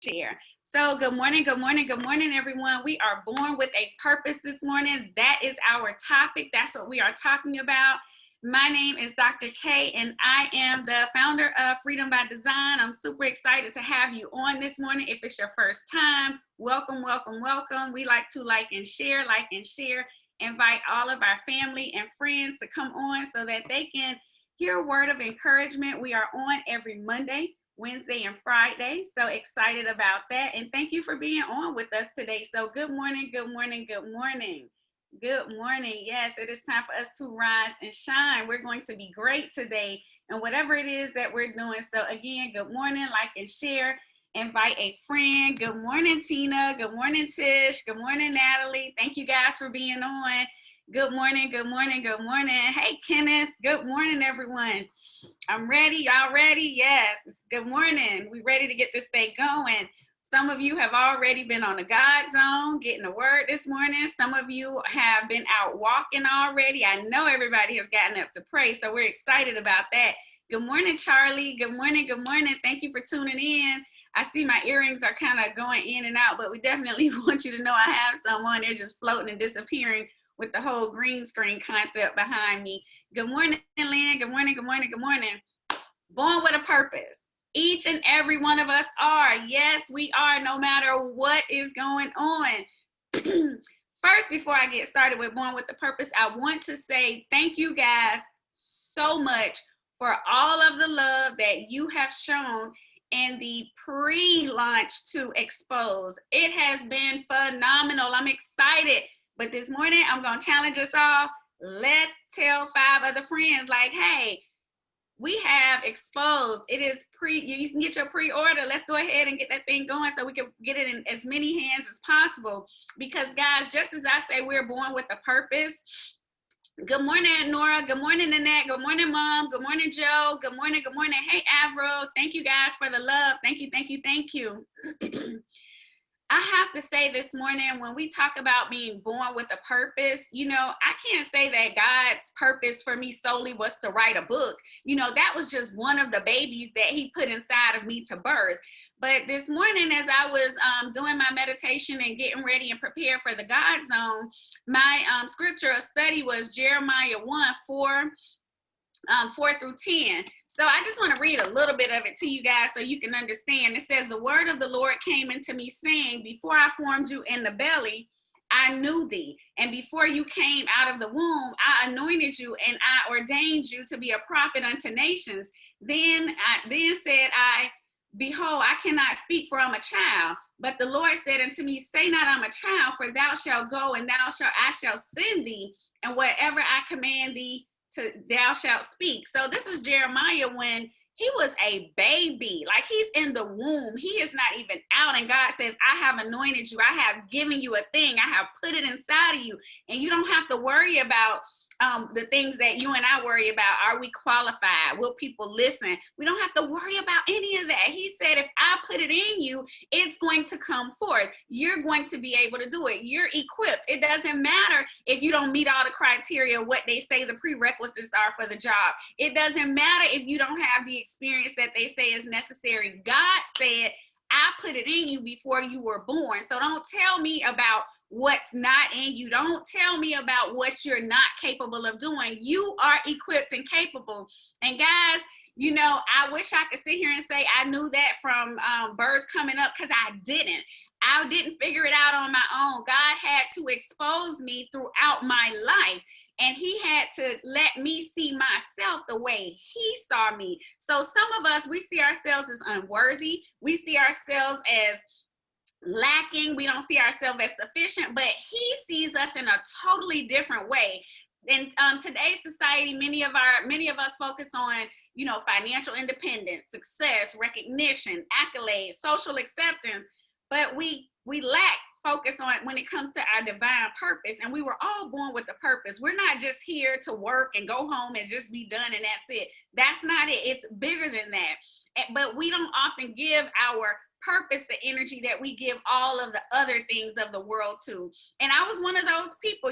share. So good morning, good morning, good morning, everyone. We are born with a purpose this morning. That is our topic. That's what we are talking about. My name is Dr. K, and I am the founder of Freedom by Design. I'm super excited to have you on this morning. If it's your first time, welcome, welcome, welcome. We like to like and share. Invite all of our family and friends to come on so that they can hear a word of encouragement. We are on every Monday, Wednesday, and Friday. So excited about that. And thank you for being on with us today. So good morning, good morning, good morning. Good morning. Yes, it is time for us to rise and shine. We're going to be great today and whatever it is that we're doing. So again, good morning, like and share. Invite a friend. Good morning, Tina. Good morning, Tish. Good morning, Natalie. Thank you guys for being on. Good morning, good morning, good morning. Hey, Kenneth. Good morning, everyone. I'm ready. Y'all ready? Yes. Good morning. We ready to get this day going. Some of you have already been on the God zone, getting the word this morning. Some of you have been out walking already. I know everybody has gotten up to pray, so we're excited about that. Good morning, Charlie. Good morning. Good morning. Thank you for tuning in. I see my earrings are kind of going in and out, but we definitely want you to know I have some on. They're just floating and disappearing with the whole green screen concept behind me. Good morning, Lynn. Good morning, good morning, good morning. Born with a purpose. Each and every one of us are. Yes, we are, no matter what is going on. First, before I get started with Born with a Purpose, I want to say thank you guys so much for all of the love that you have shown in the pre-launch to Expose. It has been phenomenal. I'm excited. But this morning, I'm going to challenge us all. Let's tell 5 other friends, like, hey, we have Exposed. It is you can get your pre-order. Let's go ahead and get that thing going so we can get it in as many hands as possible. Because guys, just as I say, we're born with a purpose. Good morning, Nora. Good morning, Nanette. Good morning, Mom. Good morning, Joe. Good morning, good morning. Hey, Avro. Thank you guys for the love. Thank you, thank you, thank you. I have to say this morning, when we talk about being born with a purpose, I can't say that God's purpose for me solely was to write a book. That was just one of the babies that he put inside of me to birth. But this morning, as I was doing my meditation and getting ready and prepared for the God Zone, my scripture of study was Jeremiah 1:4 through 10. So I just want to read a little bit of it to you guys so you can understand. It says, the word of the Lord came into me saying, before I formed you in the belly, I knew thee. And before you came out of the womb, I anointed you and I ordained you to be a prophet unto nations. Then said I, behold, I cannot speak, for I'm a child. But the Lord said unto me, say not I'm a child, for thou shalt go and I shall send thee, and whatever I command thee, thou shalt speak. So this was Jeremiah when he was a baby, like he's in the womb. He is not even out. And God says, I have anointed you. I have given you a thing. I have put it inside of you. And you don't have to worry about the things that you and I worry about. Are we qualified? Will people listen? We don't have to worry about any of that. He said, if I put it in you, it's going to come forth. You're going to be able to do it. You're equipped. It doesn't matter if you don't meet all the criteria, what they say the prerequisites are for the job. It doesn't matter if you don't have the experience that they say is necessary. God said, I put it in you before you were born. So don't tell me about what's not in you. Don't tell me about what you're not capable of doing. You are equipped and capable. And guys, I wish I could sit here and say I knew that from birth coming up, because I didn't. I didn't figure it out on my own. God had to expose me throughout my life. And he had to let me see myself the way he saw me. So some of us, we see ourselves as unworthy. We see ourselves as lacking. We don't see ourselves as sufficient, but he sees us in a totally different way. In today's society, many of us focus on, financial independence, success, recognition, accolades, social acceptance, but we lack focus on when it comes to our divine purpose. And we were all born with a purpose. We're not just here to work and go home and just be done and that's it. That's not it. It's bigger than that. But we don't often give our purpose the energy that we give all of the other things of the world to. And I was one of those people.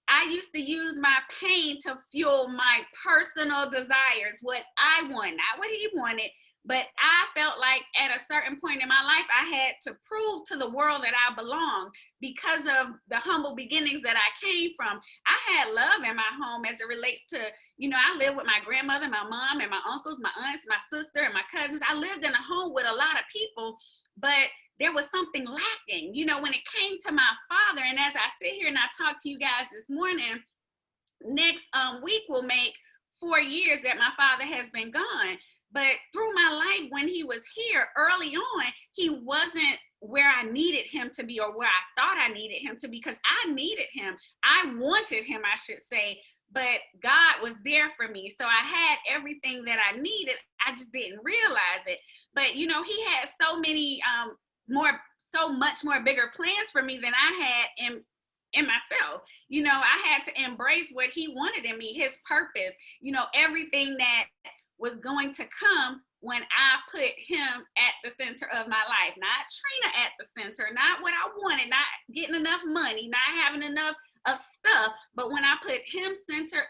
I used to use my pain to fuel my personal desires, what I want, not what he wanted, But I felt like at a certain point in my life, I had to prove to the world that I belonged because of the humble beginnings that I came from. I had love in my home as it relates to, I lived with my grandmother, my mom, and my uncles, my aunts, my sister, and my cousins. I lived in a home with a lot of people, but there was something lacking, when it came to my father. And as I sit here and I talk to you guys this morning, next week will make 4 years that my father has been gone. But through my life, when he was here early on, he wasn't where I needed him to be, or where I thought I needed him to be, because I needed him. I wanted him, I should say, but God was there for me. So I had everything that I needed. I just didn't realize it. But, he had so many so much more bigger plans for me than I had in myself. I had to embrace what he wanted in me, his purpose, everything that was going to come when I put him at the center of my life. Not Trina at the center, not what I wanted, not getting enough money, not having enough of stuff, but when I put him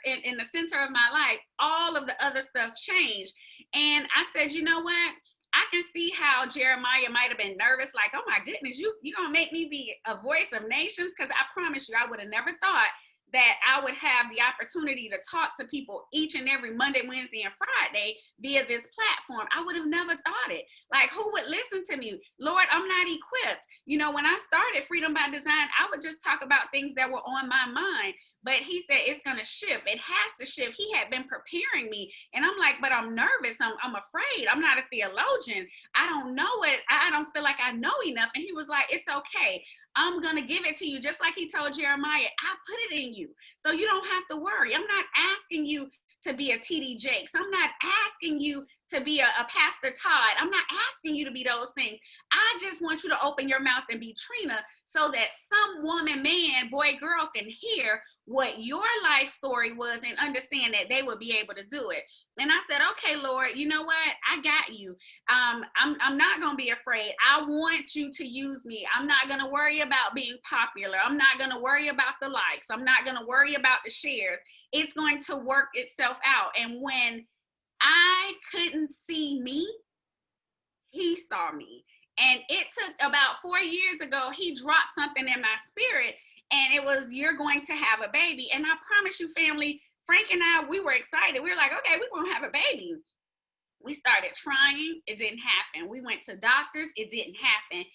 in the center of my life, all of the other stuff changed. And I said, you know what? I can see how Jeremiah might have been nervous, like, oh my goodness, you're gonna make me be a voice of nations? Because I promise you, I would have never thought that I would have the opportunity to talk to people each and every Monday, Wednesday, and Friday via this platform. I would have never thought it. Like, who would listen to me? Lord, I'm not equipped. When I started Freedom by Design, I would just talk about things that were on my mind. But he said, it's going to shift. It has to shift. He had been preparing me. And I'm like, but I'm nervous. I'm afraid. I'm not a theologian. I don't know it. I don't feel like I know enough. And he was like, it's okay. I'm going to give it to you. Just like he told Jeremiah, I put it in you. So you don't have to worry. I'm not asking you to be a TD Jakes. I'm not asking you to be a Pastor Todd. I'm not asking you to be those things. I just want you to open your mouth and be Trina, so that some woman, man, boy, girl can hear what your life story was and understand that they would be able to do it. And I said, okay, Lord, you know what? I got you. I'm not going to be afraid. I want you to use me. I'm not going to worry about being popular. I'm not going to worry about the likes. I'm not going to worry about the shares. It's going to work itself out. And when I couldn't see me, he saw me. And it took about 4 years ago, he dropped something in my spirit, and it was, you're going to have a baby. And I promise you, family, Frank and I, we were excited. We were like, okay, we're going to have a baby. We started trying. It didn't happen. We went to doctors. It didn't happen.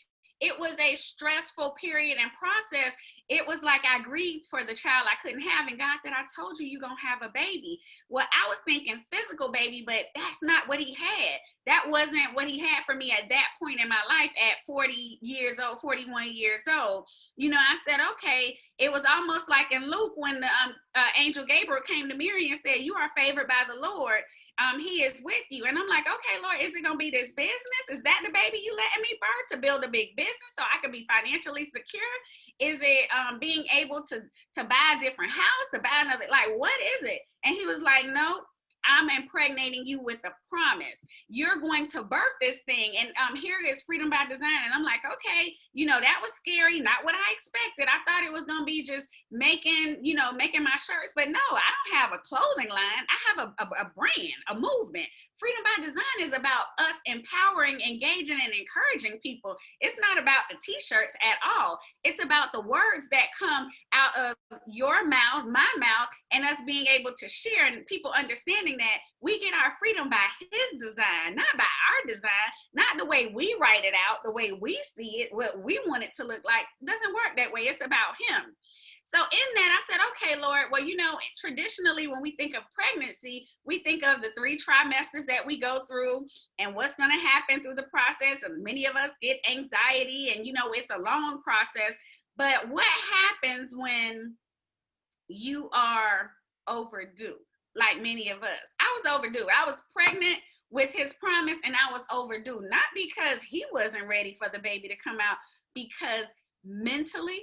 It was a stressful period and process. It was like I grieved for the child I couldn't have. And God said, I told you, you're going to have a baby. Well, I was thinking physical baby, but that's not what he had. That wasn't what he had for me at that point in my life at 40 years old, 41 years old. I said, okay, it was almost like in Luke when the angel Gabriel came to Mary and said, you are favored by the Lord. He is with you. And I'm like, okay, Lord, is it going to be this business? Is that the baby you letting me birth, to build a big business so I can be financially secure? Is it being able to buy a different house, to buy another, like, what is it? And he was like, no, I'm impregnating you with a promise. You're going to birth this thing. And here is Freedom by Design. And I'm like, okay, that was scary. Not what I expected. I thought it was going to be just making my shirts. But no, I don't have a clothing line. I have a brand, a movement. Freedom by Design is about us empowering, engaging, and encouraging people. It's not about the t-shirts at all. It's about the words that come out of your mouth, my mouth, and us being able to share, and people understanding that we get our freedom by his design, not by our design, not the way we write it out, the way we see it, what we want it to look like. It doesn't work that way. It's about him. So in that, I said, okay, Lord, well, traditionally when we think of pregnancy, we think of the 3 trimesters that we go through and what's going to happen through the process. And many of us get anxiety, and, it's a long process. But what happens when you are overdue, like many of us? I was overdue. I was pregnant with his promise, and I was overdue, not because he wasn't ready for the baby to come out, because mentally,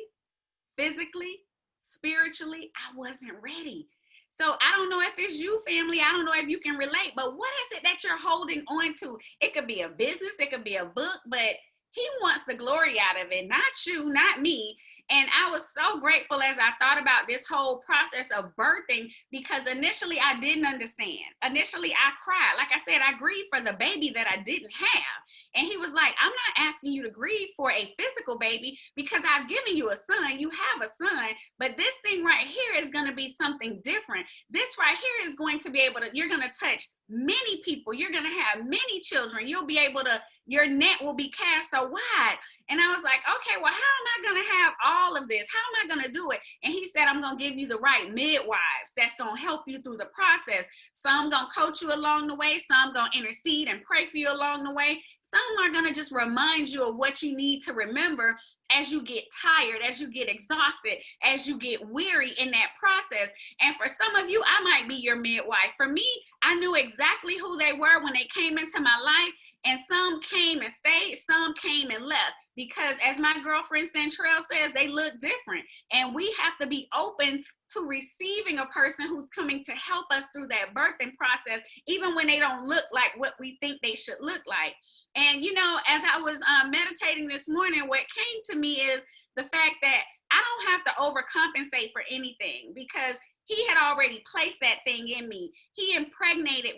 physically, spiritually, I wasn't ready. So I don't know if it's you, family. I don't know if you can relate, but what is it that you're holding on to? It could be a business, it could be a book, but he wants the glory out of it, not you, not me. And I was so grateful as I thought about this whole process of birthing, because initially I didn't understand. Initially I cried. Like I said, I grieved for the baby that I didn't have. And he was like, I'm not asking you to grieve for a physical baby because I've given you a son. You have a son, but this thing right here is going to be something different. This right here is going to be able to, you're going to touch many people. You're going to have many children. You'll be able to, your net will be cast so wide. And I was like, okay, well, how am I going to have all of this? How am I going to do it? And he said, I'm going to give you the right midwives that's going to help you through the process. Some going to coach you along the way. Some going to intercede and pray for you along the way. Some are going to just remind you of what you need to remember as you get tired, as you get exhausted, as you get weary in that process. And for some of you, I might be your midwife. For me, I knew exactly who they were when they came into my life, and some came and stayed, some came and left. Because as my girlfriend Centrell says, they look different. And we have to be open to receiving a person who's coming to help us through that birthing process, even when they don't look like what we think they should look like. And, you know, as I was meditating this morning, what came to me is the fact that I don't have to overcompensate for anything, because he had already placed that thing in me. He impregnated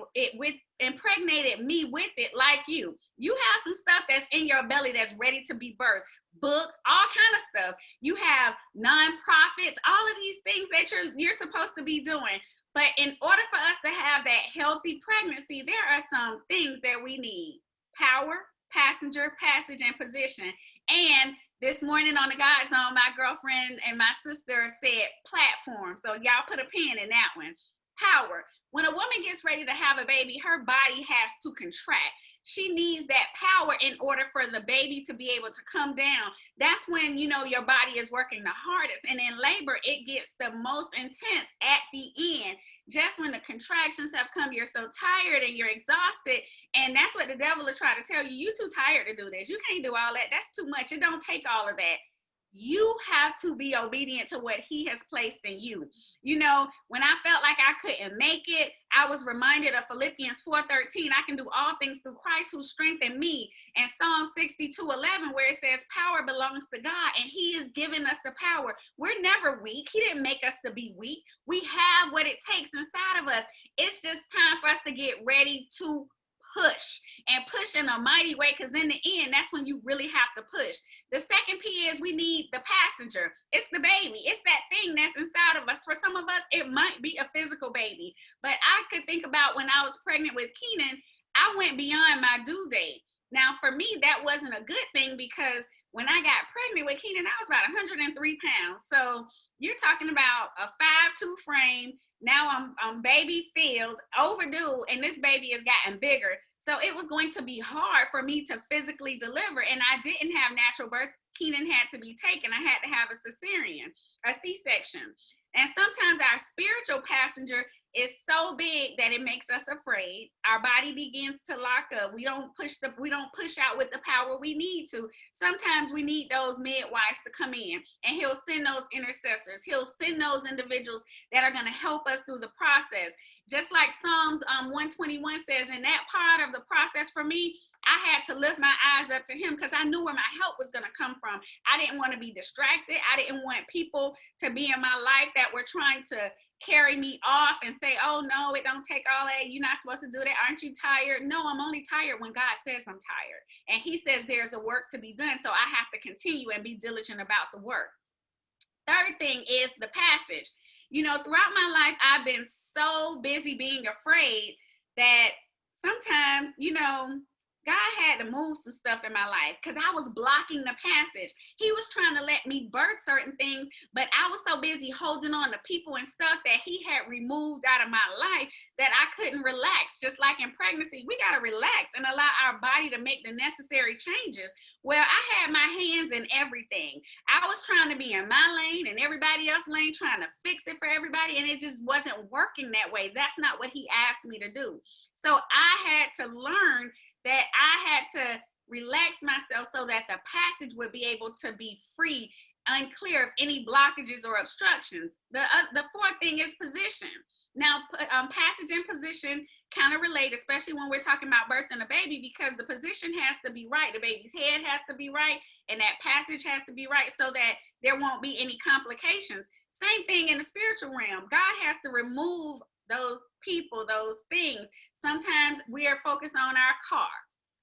me with it, like you. You have some stuff that's in your belly that's ready to be birthed. Books, all kind of stuff. You have nonprofits, all of these things that you're supposed to be doing. But in order for us to have that healthy pregnancy, there are some things that we need. Power, passenger, passage, and position. And this morning on the God Zone, my girlfriend and my sister said platform. So y'all put a pin in that one. Power. When a woman gets ready to have a baby, her body has to contract. She needs that power in order for the baby to be able to come down. That's when, you know, your body is working the hardest. And in labor, it gets the most intense at the end. Just when the contractions have come, you're so tired and you're exhausted. And that's what the devil will try to tell you. You're too tired to do this. You can't do all that. That's too much. It don't take all of that. You have to be obedient to what he has placed in you. You know, when I felt like I couldn't make it, I was reminded of Philippians 4:13. I can do all things through Christ who strengthened me. And Psalm 62:11, where it says power belongs to God, and he is giving us the power. We're never weak. He didn't make us to be weak. We have what it takes inside of us. It's just time for us to get ready to push, and push in a mighty way, because in the end, that's when you really have to push. The second P is we need the passenger. It's the baby. It's that thing that's inside of us. For some of us, it might be a physical baby. But I could think about when I was pregnant with Keenan, I went beyond my due date. Now, for me, that wasn't a good thing, because when I got pregnant with Keenan, I was about 103 pounds. So you're talking about a 5'2" frame. Now I'm baby filled, overdue, and this baby has gotten bigger. So it was going to be hard for me to physically deliver. And I didn't have natural birth. Keenan had to be taken. I had to have a cesarean, a C-section. And sometimes our spiritual passenger is so big that it makes us afraid. Our body begins to lock up. We don't push out with the power we need to. Sometimes we need those midwives to come in, and he'll send those intercessors. He'll send those individuals that are going to help us through the process. Just like Psalms 121 says, in that part of the process for me, I had to lift my eyes up to him, because I knew where my help was going to come from. I didn't want to be distracted. I didn't want people to be in my life that were trying to carry me off and say, oh no, it don't take all that. You're not supposed to do that. Aren't you tired? No, I'm only tired when God says I'm tired. And he says there's a work to be done. So I have to continue and be diligent about the work. Third thing is the passage. You know, throughout my life, I've been so busy being afraid that sometimes, you know, God had to move some stuff in my life, because I was blocking the passage. He was trying to let me birth certain things, but I was so busy holding on to people and stuff that he had removed out of my life that I couldn't relax. Just like in pregnancy, we got to relax and allow our body to make the necessary changes. Well, I had my hands in everything. I was trying to be in my lane and everybody else's lane, trying to fix it for everybody, and it just wasn't working that way. That's not what he asked me to do. So I had to learn that I had to relax myself so that the passage would be able to be free, unclear of any blockages or obstructions. The fourth thing is position. Now, passage and position kind of relate, especially when we're talking about birthing a baby, because the position has to be right. The baby's head has to be right, and that passage has to be right so that there won't be any complications. Same thing in the spiritual realm. God has to remove those people, those things. Sometimes we are focused on our car,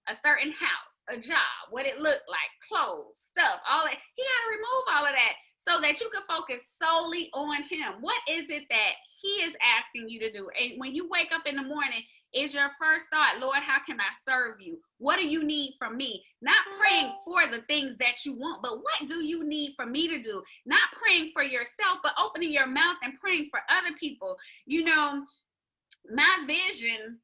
a certain house, a job, what it looked like, clothes, stuff, all that. He got to remove all of that so that you can focus solely on him. What is it that he is asking you to do? And when you wake up in the morning, is your first thought, Lord, how can I serve you? What do you need from me? Not praying for the things that you want, but what do you need for me to do? Not praying for yourself, but opening your mouth and praying for other people. You know, my vision,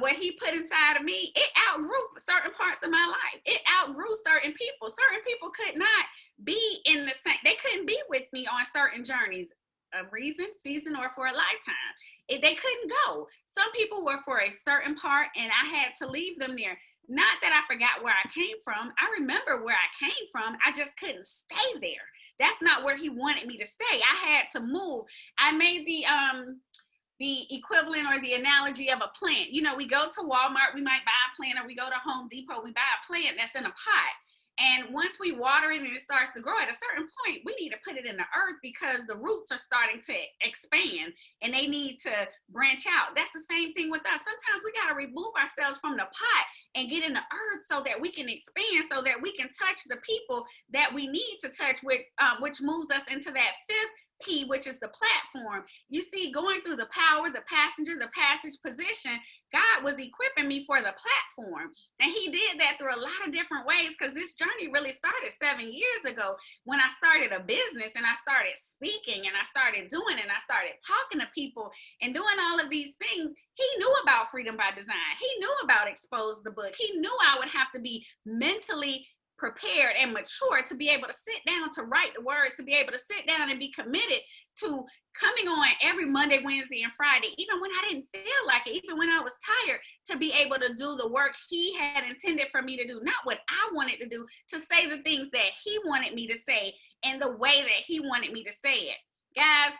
what he put inside of me, it outgrew certain parts of my life. It outgrew certain people. Certain people could not be in the same, they couldn't be with me on certain journeys, a reason, season, or for a lifetime. They couldn't go. Some people were for a certain part, and I had to leave them there. Not that I forgot where I came from. I remember where I came from. I just couldn't stay there. That's not where he wanted me to stay. I had to move. I made the equivalent or the analogy of a plant. You know, we go to Walmart, we might buy a plant, or we go to Home Depot, we buy a plant that's in a pot. And once we water it and it starts to grow, at a certain point, we need to put it in the earth because the roots are starting to expand and they need to branch out. That's the same thing with us. Sometimes we got to remove ourselves from the pot and get in the earth so that we can expand, so that we can touch the people that we need to touch, with, which moves us into that fifth P, which is the platform. You see, going through the power, the passenger, the passage position, God was equipping me for the platform. And he did that through a lot of different ways, because this journey really started 7 years ago when I started a business and I started speaking and I started doing and I started talking to people and doing all of these things. He knew about Freedom by Design. He knew about Expose the Book. He knew I would have to be mentally prepared and mature to be able to sit down to write the words, to be able to sit down and be committed to coming on every Monday, Wednesday, and Friday, even when I didn't feel like it, even when I was tired, to be able to do the work he had intended for me to do, not what I wanted to do, to say the things that he wanted me to say and the way that he wanted me to say it. Guys,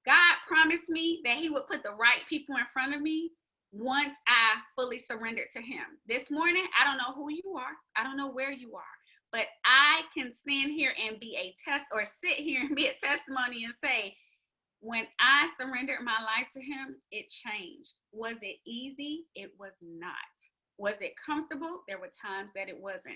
God promised me that he would put the right people in front of me once I fully surrendered to him. This morning, I don't know who you are. I don't know where you are. But I can stand here and be a test, or sit here and be a testimony and say, when I surrendered my life to him, it changed. Was it easy? It was not. Was it comfortable? There were times that it wasn't.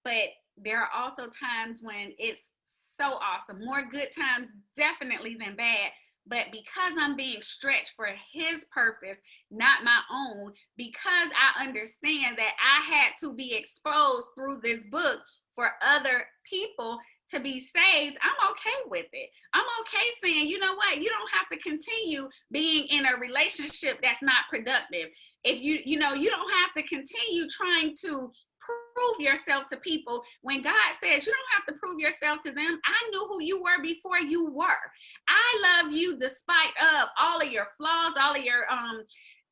But there are also times when it's so awesome. More good times definitely than bad. But because I'm being stretched for his purpose, not my own, because I understand that I had to be exposed through this book for other people to be saved, I'm okay with it. I'm okay saying, you know what, you don't have to continue being in a relationship that's not productive. If you don't have to continue trying to prove yourself to people when God says you don't have to prove yourself to them. I knew who you were before you were. I love you despite of all of your flaws, all of your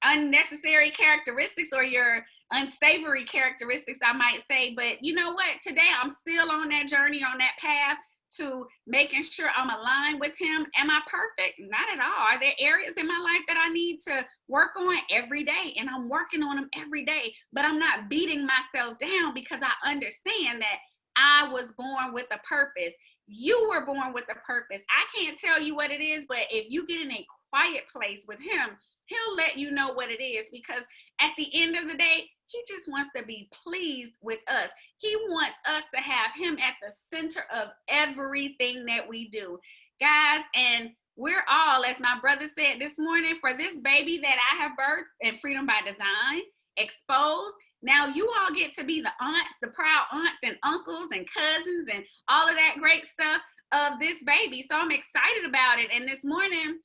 unnecessary characteristics, or your unsavory characteristics, I might say. But you know what? Today I'm still on that journey, on that path to making sure I'm aligned with him. Am I perfect? Not at all. Are there areas in my life that I need to work on? Every day, and I'm working on them every day, but I'm not beating myself down because I understand that I was born with a purpose. You were born with a purpose. I can't tell you what it is, but if you get in a quiet place with him, he'll let you know what it is, because at the end of the day, he just wants to be pleased with us. He wants us to have him at the center of everything that we do. Guys, and we're all, as my brother said this morning, for this baby that I have birthed and Freedom by Design, Exposed, now you all get to be the aunts, the proud aunts and uncles and cousins and all of that great stuff of this baby. So I'm excited about it. And this morning,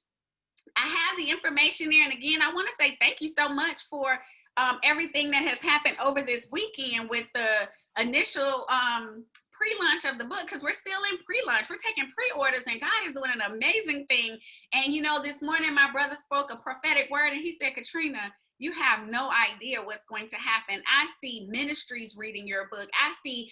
I have the information there. And again, I want to say thank you so much for everything that has happened over this weekend with the initial pre-launch of the book, because we're still in pre-launch. We're taking pre-orders, and God is doing an amazing thing. And, you know, this morning my brother spoke a prophetic word, and he said, Katrina, you have no idea what's going to happen. I see ministries reading your book. I see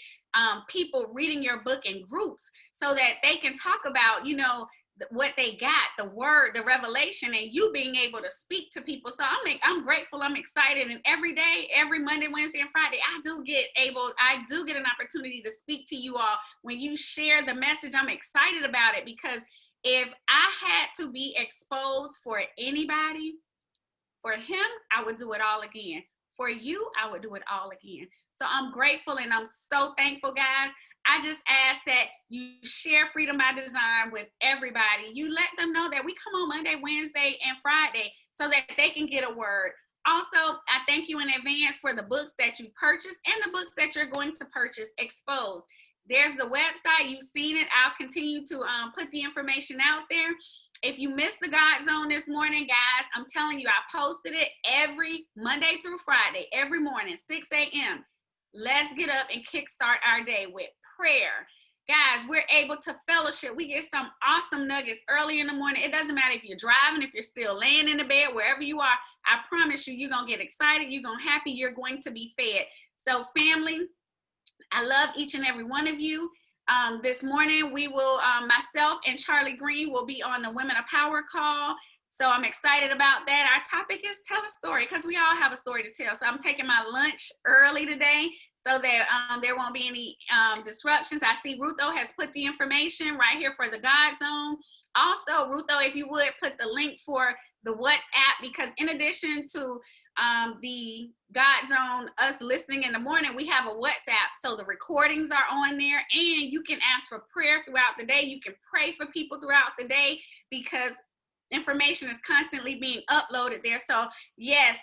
people reading your book in groups so that they can talk about, you know, what they got, the word, the revelation, and you being able to speak to people. So I'm grateful, I'm excited, and every day, every Monday, Wednesday, and Friday, I do get an opportunity to speak to you all. When you share the message, I'm excited about it, because if I had to be exposed for anybody, for him, I would do it all again. For you, I would do it all again. So I'm grateful and I'm so thankful, guys. I just ask that you share Freedom by Design with everybody. You let them know that we come on Monday, Wednesday, and Friday so that they can get a word. Also, I thank you in advance for the books that you've purchased and the books that you're going to purchase. Exposed. There's the website. You've seen it. I'll continue to put the information out there. If you missed the God Zone this morning, guys, I'm telling you, I posted it every Monday through Friday, every morning, 6 a.m. Let's get up and kickstart our day with prayer. Guys, we're able to fellowship. We get some awesome nuggets early in the morning. It doesn't matter if you're driving, if you're still laying in the bed, wherever you are. I promise you, you're going to get excited. You're going to be happy. You're going to be fed. So family, I love each and every one of you. This morning, we will, myself and Charlie Green will be on the Women of Power call. So I'm excited about that. Our topic is tell a story, because we all have a story to tell. So I'm taking my lunch early today so that there won't be any disruptions. I see Rutho has put the information right here for the God Zone. Also, Rutho, if you would put the link for the WhatsApp, because in addition to the God Zone, us listening in the morning, we have a WhatsApp. So the recordings are on there, and you can ask for prayer throughout the day. You can pray for people throughout the day, because information is constantly being uploaded there. So yes,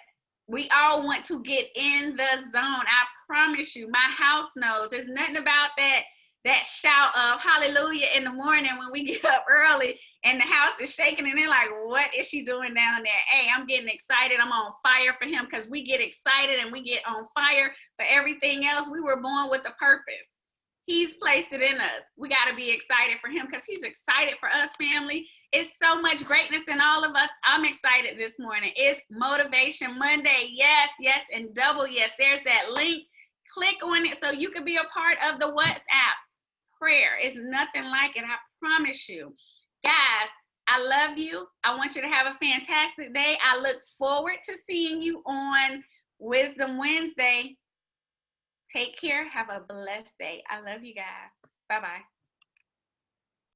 we all want to get in the zone. I promise you, my house knows. There's nothing about that shout of hallelujah in the morning when we get up early and the house is shaking and they're like, what is she doing down there? Hey, I'm getting excited. I'm on fire for him, because we get excited and we get on fire for everything else. We were born with a purpose. He's placed it in us. We got to be excited for him, because he's excited for us, family. It's so much greatness in all of us. I'm excited this morning. It's Motivation Monday. Yes, yes, and double yes. There's that link. Click on it so you can be a part of the WhatsApp. Prayer is nothing like it. I promise you. Guys, I love you. I want you to have a fantastic day. I look forward to seeing you on Wisdom Wednesday. Take care. Have a blessed day. I love you guys. Bye-bye.